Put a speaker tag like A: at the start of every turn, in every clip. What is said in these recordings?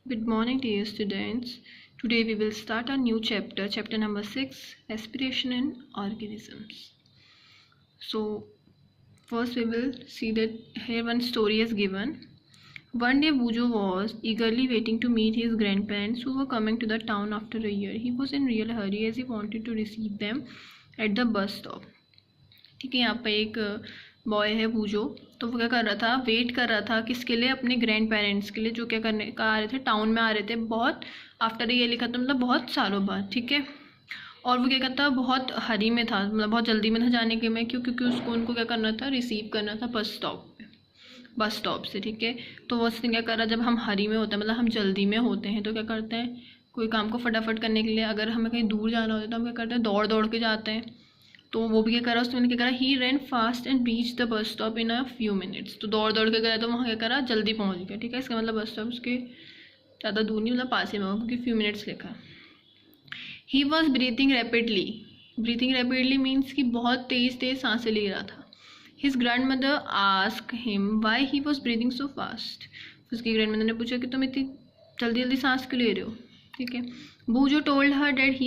A: Good morning, dear students. Today we will start a new chapter, chapter number 6, Respiration in Organisms. So, first we will see that here one story is given. One day Bujo was eagerly waiting to meet his grandparents who were coming to the town after a year. He was in real hurry as he wanted to receive them at the bus stop. ठीक है, यहाँ पे एक boy है बूजो, तो वो क्या कर रहा था, वेट कर रहा था किसके लिए, अपने ग्रैंड पेरेंट्स के लिए, जो क्या करने का आ रहे थे, टाउन में आ रहे थे बहुत आफ्टर ये लिखा था, मतलब बहुत सालों बाद। ठीक है, और वो क्या करता, बहुत हरी में था, मतलब बहुत जल्दी में था जाने के में, क्योंकि उसको उनको क्या करना था, रिसीव करना था बस स्टॉप से। ठीक है, तो वो उसने क्या करा, जब हम हरी में होते हैं, मतलब हम जल्दी में होते हैं, तो क्या करते हैं, कोई काम को फटाफट करने के लिए अगर हमें कहीं दूर जाना होता है तो हम क्या करते हैं, दौड़ दौड़ के जाते हैं। तो वो भी क्या करा, उसने क्या करा, he run fast and reach the bus stop in a few minutes. तो दौड़ दौड़ के गया तो वहाँ क्या करा, जल्दी पहुँच गया। ठीक है, इसका मतलब बस स्टॉप उसके ज़्यादा दूर नहीं, मतलब पास ही में होगा, क्योंकि फ्यू मिनट्स लिखा। He was breathing rapidly means कि बहुत तेज़ सांसें ले रहा था। His grand mother ask him why he was breathing so fast. उसकी ग्रैंड मदर ने पूछा कि तुम इतनी जल्दी जल्दी सांस क्यों ले रहे हो। ठीक है, बूजो told her that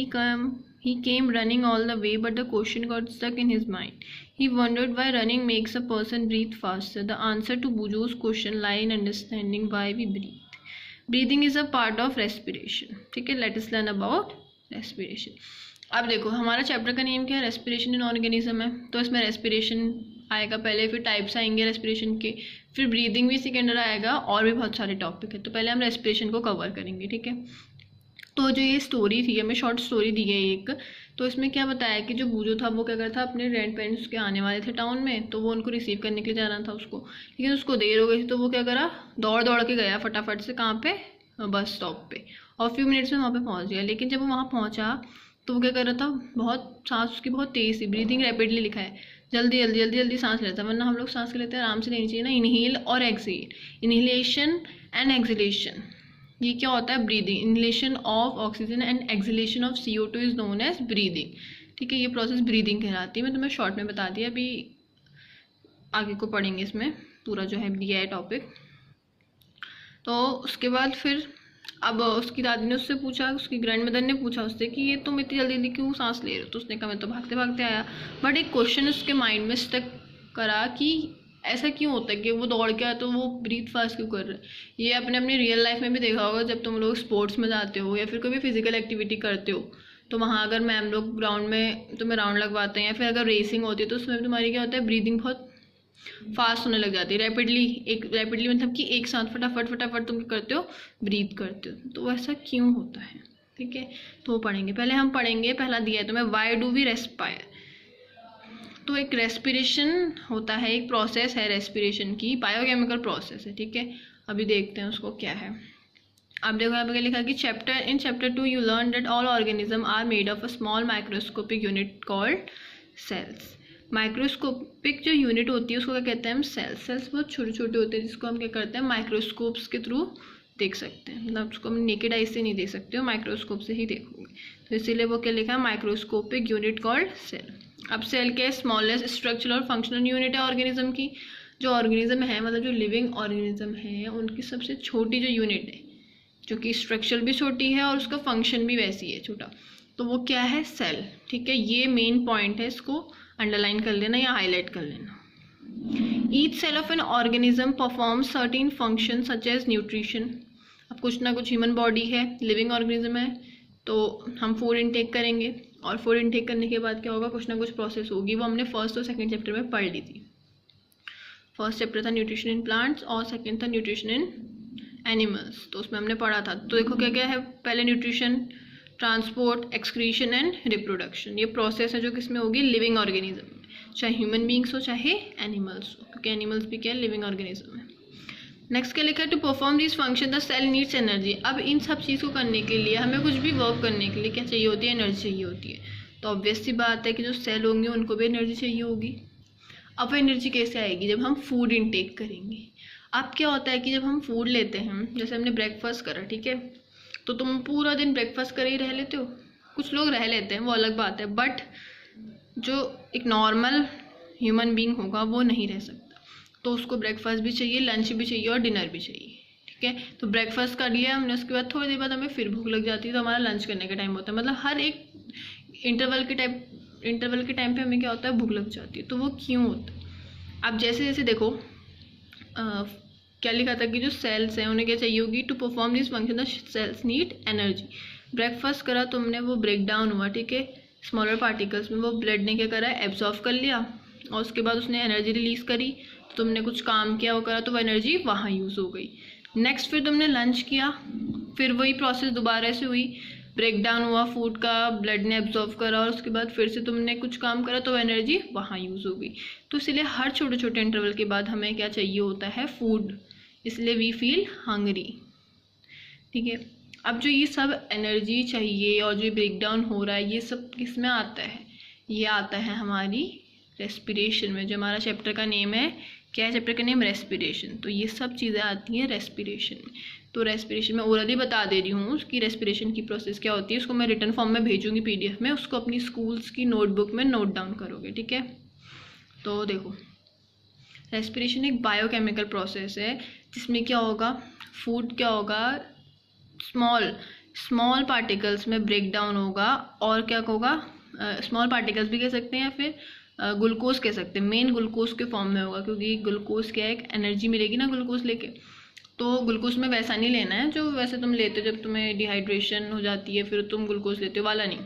A: he came running all the way, but the question got stuck in his mind. He wondered why running makes a person breathe faster. The answer to Bujo's question lie in understanding why we breathe. Breathing is a part of respiration. ठीक है, let us learn about respiration. अब देखो, हमारा chapter का name क्या है, respiration in organism है, तो इसमें रेस्पिरेशन आएगा पहले, फिर टाइप्स आएंगे रेस्पिरेशन के, फिर ब्रीदिंग भी इसी के अंदर आएगा, और भी बहुत सारे टॉपिक है। तो पहले हम रेस्पिरेशन को कवर करेंगे। ठीक है, तो जो ये स्टोरी थी, हमें शॉर्ट स्टोरी दी गई एक, तो इसमें क्या बताया कि जो बूजो था वो क्या करता था, अपने ग्रैंड पेरेंट्स के आने वाले थे टाउन में, तो वो उनको रिसीव करने के लिए जाना था उसको, लेकिन उसको देर हो गई थी, तो वो क्या करा, दौड़ दौड़ के गया फटाफट से, कहाँ पे, बस स्टॉप पे, और फ्यू मिनट्स में वहाँ पे पहुँच गया। लेकिन जब वो वहाँ पहुँचा तो वो क्या कर रहा था, बहुत सांस उसकी बहुत तेज़ थी, ब्रीथिंग रैपिडली लिखा है, जल्दी सांस लेता है, वरना हम लोग सांस लेते हैं आराम से लेनी चाहिए ना, इनहेल और एक्सहेल, इनहेलेशन एंड एक्सहेलेशन। ये क्या होता है, breathing, inhalation of oxygen and exhalation of CO2 is known as breathing. ठीक है, ये प्रोसेस ब्रीदिंग कहलाती है। मैं तुम्हें शॉर्ट में बता दिया, अभी आगे को पढ़ेंगे इसमें पूरा जो है दिया है टॉपिक। तो उसके बाद फिर अब उसकी दादी ने उससे पूछा, उसकी ग्रैंड मदर ने पूछा उससे कि ये तुम इतनी जल्दी क्यों सांस ले रहे हो। तो उसने कहा मैं तो भागते भागते आया, बट एक क्वेश्चन उसके माइंड में स्टक करा कि ऐसा क्यों होता है कि वो दौड़ के आया तो वो ब्रीथ फास्ट क्यों कर रहे हैं। ये आपने अपनी रियल लाइफ में भी देखा होगा, जब तुम लोग स्पोर्ट्स में जाते हो या फिर कोई भी फिजिकल एक्टिविटी करते हो, तो वहाँ अगर मैम लोग ग्राउंड में तुम्हें राउंड लगवाते हैं, या फिर अगर रेसिंग होती है, तो उसमें तुम्हारी क्या होता है, ब्रीदिंग बहुत फास्ट होने लग जाती है, रैपिडली मतलब कि एक साथ फटाफट तुम क्या करते हो, ब्रीथ करते हो। तो वैसा क्यों होता है, ठीक है, तो पढ़ेंगे। पहले हम पढ़ेंगे, पहला दिया है तुम्हें, वाई डू वी रेस्पायर। तो एक रेस्पिरेशन होता है, एक प्रोसेस है रेस्पिरेशन की, बायोकेमिकल प्रोसेस है। ठीक है, अभी देखते हैं उसको क्या है। अब देखो यहाँ पे लिखा कि chapter 2 you learn that all organism are made of a small microscopic unit called cells. Microscopic जो यूनिट होती है उसको क्या कहते हैं हम, सेल्स बहुत छोटे छोटे होते हैं, जिसको हम क्या करते हैं, माइक्रोस्कोप्स के थ्रू देख सकते हैं, मतलब उसको हम नेकेड आई से नहीं देख सकते हो, माइक्रोस्कोप से ही देखोगे। तो इसीलिए वो क्या लिखा है, माइक्रोस्कोपिक यूनिट कॉल्ड सेल। अब सेल के स्मॉलेस्ट स्ट्रक्चरल और फंक्शनल यूनिट है ऑर्गेनिज्म की। जो ऑर्गेनिज्म है, मतलब जो लिविंग ऑर्गेनिज्म है, उनकी सबसे छोटी जो यूनिट है, जो कि स्ट्रक्चर भी छोटी है और उसका फंक्शन भी वैसी है छोटा, तो वो क्या है, सेल। ठीक है, ये मेन पॉइंट है, इसको अंडरलाइन कर लेना या हाईलाइट कर लेना। Each cell of an organism performs certain function such as nutrition. अब कुछ ना कुछ, ह्यूमन बॉडी है, लिविंग ऑर्गेनिज्म है, तो हम फूड इनटेक करेंगे, और फूड इनटेक करने के बाद क्या होगा, कुछ ना कुछ प्रोसेस होगी, वो हमने फर्स्ट और सेकंड चैप्टर में पढ़ ली थी। फर्स्ट चैप्टर था न्यूट्रिशन इन प्लांट्स और सेकंड था न्यूट्रिशन इन एनिमल्स, तो उसमें हमने पढ़ा था। तो देखो क्या क्या है, पहले nutrition, transport, excretion and reproduction. ये प्रोसेस है जो किसमें होगी, लिविंग ऑर्गेनिज्म में, चाहे ह्यूमन बींग्स हो चाहे एनिमल्स हो, क्योंकि एनिमल्स भी क्या है, लिविंग ऑर्गेनिज्म है। नेक्स्ट क्या लिखा है, to perform this function the cell needs energy. अब इन सब चीज़ को करने के लिए, हमें कुछ भी वर्क करने के लिए क्या चाहिए होती है, एनर्जी चाहिए होती है। तो ऑब्वियस सी बात है कि जो सेल होंगे उनको भी एनर्जी चाहिए होगी। अब एनर्जी कैसे आएगी, जब हम फूड इनटेक करेंगे। अब क्या होता है कि जब हम फूड लेते हैं, जैसे हमने ब्रेकफास्ट करा, ठीक है, तो तुम पूरा दिन ब्रेकफास्ट करे ही रह लेते हो, कुछ लोग रह लेते हैं, वो अलग बात है, बट जो एक नॉर्मल ह्यूमन बीइंग होगा वो नहीं रह सकता, तो उसको ब्रेकफास्ट भी चाहिए, लंच भी चाहिए और डिनर भी चाहिए। ठीक है। तो ब्रेकफास्ट कर लिया हमने, उसके बाद थोड़ी देर बाद हमें फिर भूख लग जाती है, तो हमारा लंच करने का टाइम होता है। मतलब हर एक इंटरवल के टाइम पे हमें क्या होता है, भूख लग जाती है। तो वो क्यों होता है? अब जैसे जैसे देखो क्या लिखा था कि जो सेल्स हैं उन्हें क्या चाहिए होगी, to perform this function the cells need energy. Breakfast करा तुमने, वो ब्रेक डाउन हुआ, ठीक है, स्मॉलर पार्टिकल्स में, वो ब्लड ने क्या करा, एब्जॉर्व कर लिया, और उसके बाद उसने एनर्जी रिलीज करी। तो तुमने कुछ काम किया, वो करा, तो वो एनर्जी वहाँ यूज़ हो गई। नेक्स्ट फिर तुमने लंच किया, फिर वही प्रोसेस दोबारा से हुई, ब्रेक डाउन हुआ फूड का, ब्लड ने एब्जॉर्व करा, और उसके बाद फिर से तुमने कुछ काम करा, तो एनर्जी वहाँ यूज़ हो गई। तो इसलिए हर छोटे छोटे इंटरवल के बाद हमें क्या चाहिए होता है, फूड, इसलिए वी फील हंग्री, ठीक है। अब जो ये सब एनर्जी चाहिए और जो ब्रेक डाउन हो रहा है, ये सब किस में आता है, ये आता है हमारी रेस्पिरेशन में, जो हमारा चैप्टर का नेम है, क्या है चैप्टर का नेम, रेस्पिरेशन। तो ये सब चीज़ें आती हैं रेस्पिरेशन में। तो रेस्पिरेशन में ओरली बता दे रही हूँ कि रेस्पिरेशन की प्रोसेस क्या होती है, उसको मैं रिटन फॉर्म में भेजूंगी PDF में, उसको अपनी स्कूल्स की नोटबुक में नोट डाउन करोगे, ठीक है। तो देखो, रेस्पिरेशन एक बायोकेमिकल प्रोसेस है, जिसमें क्या होगा, फूड क्या होगा, स्मॉल पार्टिकल्स में ब्रेक डाउन होगा, और क्या होगा, स्मॉल पार्टिकल्स भी कह सकते हैं, या फिर ग्लूकोज कह सकते हैं, मेन ग्लूकोज के फॉर्म में होगा, क्योंकि ग्लूकोज क्या है, एक एनर्जी मिलेगी ना ग्लूकोज लेके। तो ग्लूकोज में वैसा नहीं लेना है जो वैसे तुम लेते हो जब तुम्हें डिहाइड्रेशन हो जाती है, फिर तुम ग्लूकोज लेते हो, वाला नहीं।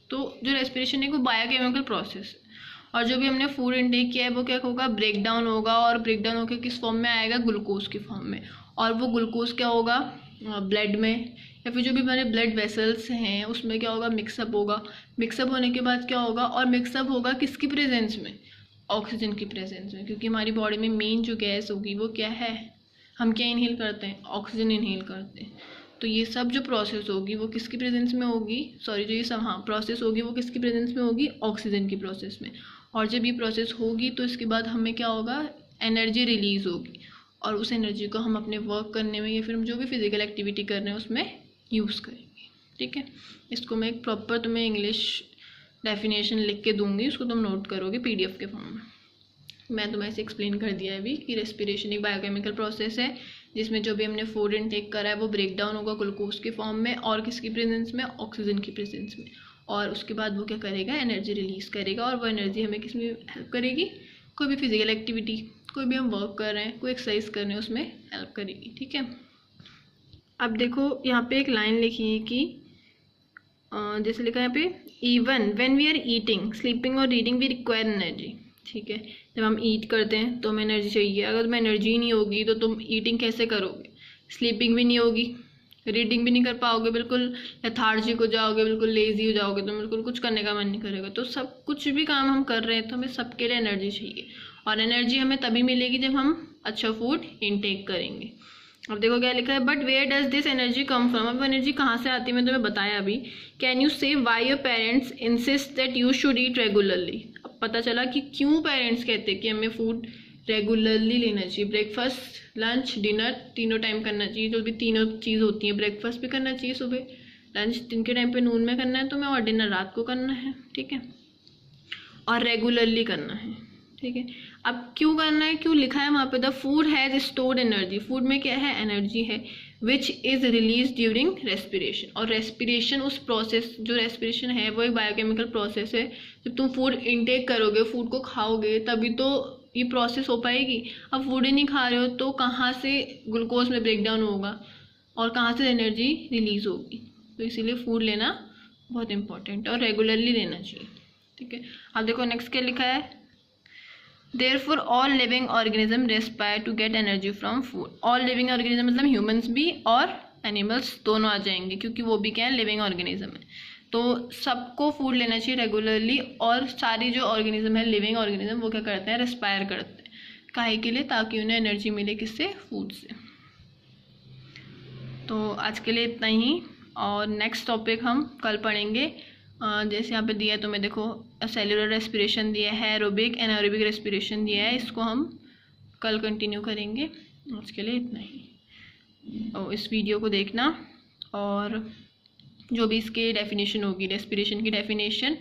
A: तो जो रेस्पिरेशन है वो बायोकेमिकल प्रोसेस है, और जो भी हमने फूड इनटेक किया है वो क्या होगा, ब्रेक डाउन होगा, और ब्रेक डाउन होकर किस फॉर्म में आएगा, ग्लूकोज के फॉर्म में। और वो ग्लूकोज क्या होगा, ब्लड में, या फिर जो भी हमारे ब्लड वेसल्स हैं उसमें क्या होगा, मिक्सअप होगा। मिक्सअप होने के बाद क्या होगा, और मिक्सअप होगा किसकी प्रेजेंस में, ऑक्सीजन की प्रेजेंस में, क्योंकि हमारी बॉडी में मेन जो गैस होगी वो क्या है, हम क्या इनहेल करते हैं, ऑक्सीजन इनहेल करते हैं। तो ये सब जो प्रोसेस होगी वो किसकी प्रेजेंस में होगी, सॉरी, जो ये सब प्रोसेस होगी वो किसकी प्रेजेंस में होगी, ऑक्सीजन की प्रोसेस में। और जब ये प्रोसेस होगी तो इसके बाद हमें क्या होगा, एनर्जी रिलीज होगी, और उस एनर्जी को हम अपने वर्क करने में या फिर हम जो भी फिजिकल एक्टिविटी कर रहे हैं उसमें यूज़ करेंगे, ठीक है। इसको मैं एक प्रॉपर तुम्हें इंग्लिश डेफिनेशन लिख के दूंगी, उसको तुम नोट करोगे PDF के फॉर्म में। मैं तुम्हें ऐसे एक्सप्लेन कर दिया है अभी कि रेस्पिरेशन एक बायोकेमिकल प्रोसेस है, जिसमें जो भी हमने फूड इनटेक करा है वो ब्रेक डाउन होगा ग्लूकोज के फॉर्म में, और किसकी प्रेजेंस में, ऑक्सीजन की प्रेजेंस में। और उसके बाद वो क्या करेगा, एनर्जी रिलीज करेगा, और वो एनर्जी हमें किस में हेल्प करेगी, कोई भी फिजिकल एक्टिविटी, कोई भी हम वर्क कर रहे हैं, कोई एक्सरसाइज कर रहे हैं, उसमें हेल्प करेगी, ठीक है। अब देखो यहाँ पे एक लाइन लिखी है कि जैसे लिखा है यहाँ पे, even when we are eating, sleeping और रीडिंग वी रिक्वायर एनर्जी, ठीक है। जब हम ईट करते हैं तो हमें एनर्जी चाहिए, अगर तुम्हें एनर्जी नहीं होगी तो तुम ईटिंग कैसे करोगे, स्लीपिंग भी नहीं होगी, रीडिंग भी नहीं कर पाओगे, बिल्कुल लेथार्जिक हो जाओगे, बिल्कुल लेजी हो जाओगे, तो बिल्कुल कुछ करने का मन नहीं करेगा। तो सब कुछ भी काम हम कर रहे हैं तो हमें सबके लिए एनर्जी चाहिए, और एनर्जी हमें तभी मिलेगी जब हम अच्छा फूड इनटेक करेंगे। अब देखो क्या लिखा है, but where does this energy come from, अब एनर्जी कहाँ से आती है मैं तुम्हें बताया अभी। Can you say why your parents insist that you should eat regularly. अब पता चला कि क्यों पेरेंट्स कहते हैं कि हमें फूड रेगुलरली लेना चाहिए, ब्रेकफास्ट, लंच, डिनर तीनों टाइम करना चाहिए, जो भी तीनों चीज़ होती है, ब्रेकफास्ट भी करना चाहिए सुबह, लंच दिन के टाइम पे नून में करना है तुम्हें, और डिनर रात को करना है, ठीक है, और रेगुलरली करना है, ठीक है। अब क्यों करना है, क्यों लिखा है वहाँ पे, the food has stored energy, food में क्या है, एनर्जी है, which is release during respiration. और रेस्पिरेशन उस प्रोसेस, जो रेस्पिरेशन है वो एक बायोकेमिकल प्रोसेस है, जब तुम फूड इनटेक करोगे, फूड को खाओगे, तभी तो ये प्रोसेस हो पाएगी। अब फूड ही नहीं खा रहे हो तो कहाँ से ग्लूकोज में ब्रेक डाउन होगा और कहाँ से एनर्जी रिलीज होगी। तो इसीलिए फूड लेना बहुत इंपॉर्टेंट है और रेगुलरली लेना चाहिए, ठीक है। अब देखो नेक्स्ट क्या लिखा है, Therefore all living organism respire to get energy from food. All living organism मतलब ह्यूमंस भी और एनिमल्स दोनों आ जाएंगे, क्योंकि वो भी क्या है, लिविंग ऑर्गेनिज्म है। तो सबको फूड लेना चाहिए रेगुलरली, और सारी जो ऑर्गेनिज्म है, लिविंग ऑर्गेनिज्म, वो क्या करते हैं, रेस्पायर करते हैं, काहे के लिए, ताकि उन्हें एनर्जी मिले, किससे, फूड से। तो आज के लिए इतना ही, और नेक्स्ट टॉपिक हम कल पढ़ेंगे। जैसे यहाँ पे दिया है तुम्हें, देखो सेलुलर रेस्पिरेशन दिया है, एरोबिक एनारोबिक रेस्पिरेशन दिया है, इसको हम कल कंटिन्यू करेंगे। आज के लिए इतना ही, और इस वीडियो को देखना, और जो भी इसके डेफिनेशन होगी, रेस्पिरेशन की डेफिनेशन,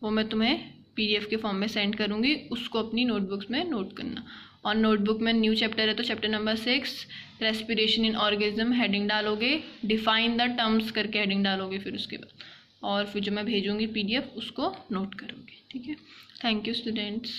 A: वो मैं तुम्हें PDF के फॉर्म में सेंड करूँगी, उसको अपनी नोटबुक्स में नोट करना। और नोटबुक में न्यू चैप्टर है तो chapter number 6 respiration in organism heading डालोगे, डिफाइन द टर्म्स करके हेडिंग डालोगे फिर उसके बाद, और फिर जो मैं भेजूंगी PDF उसको नोट करोगे। ठीक है, थैंक यू स्टूडेंट्स।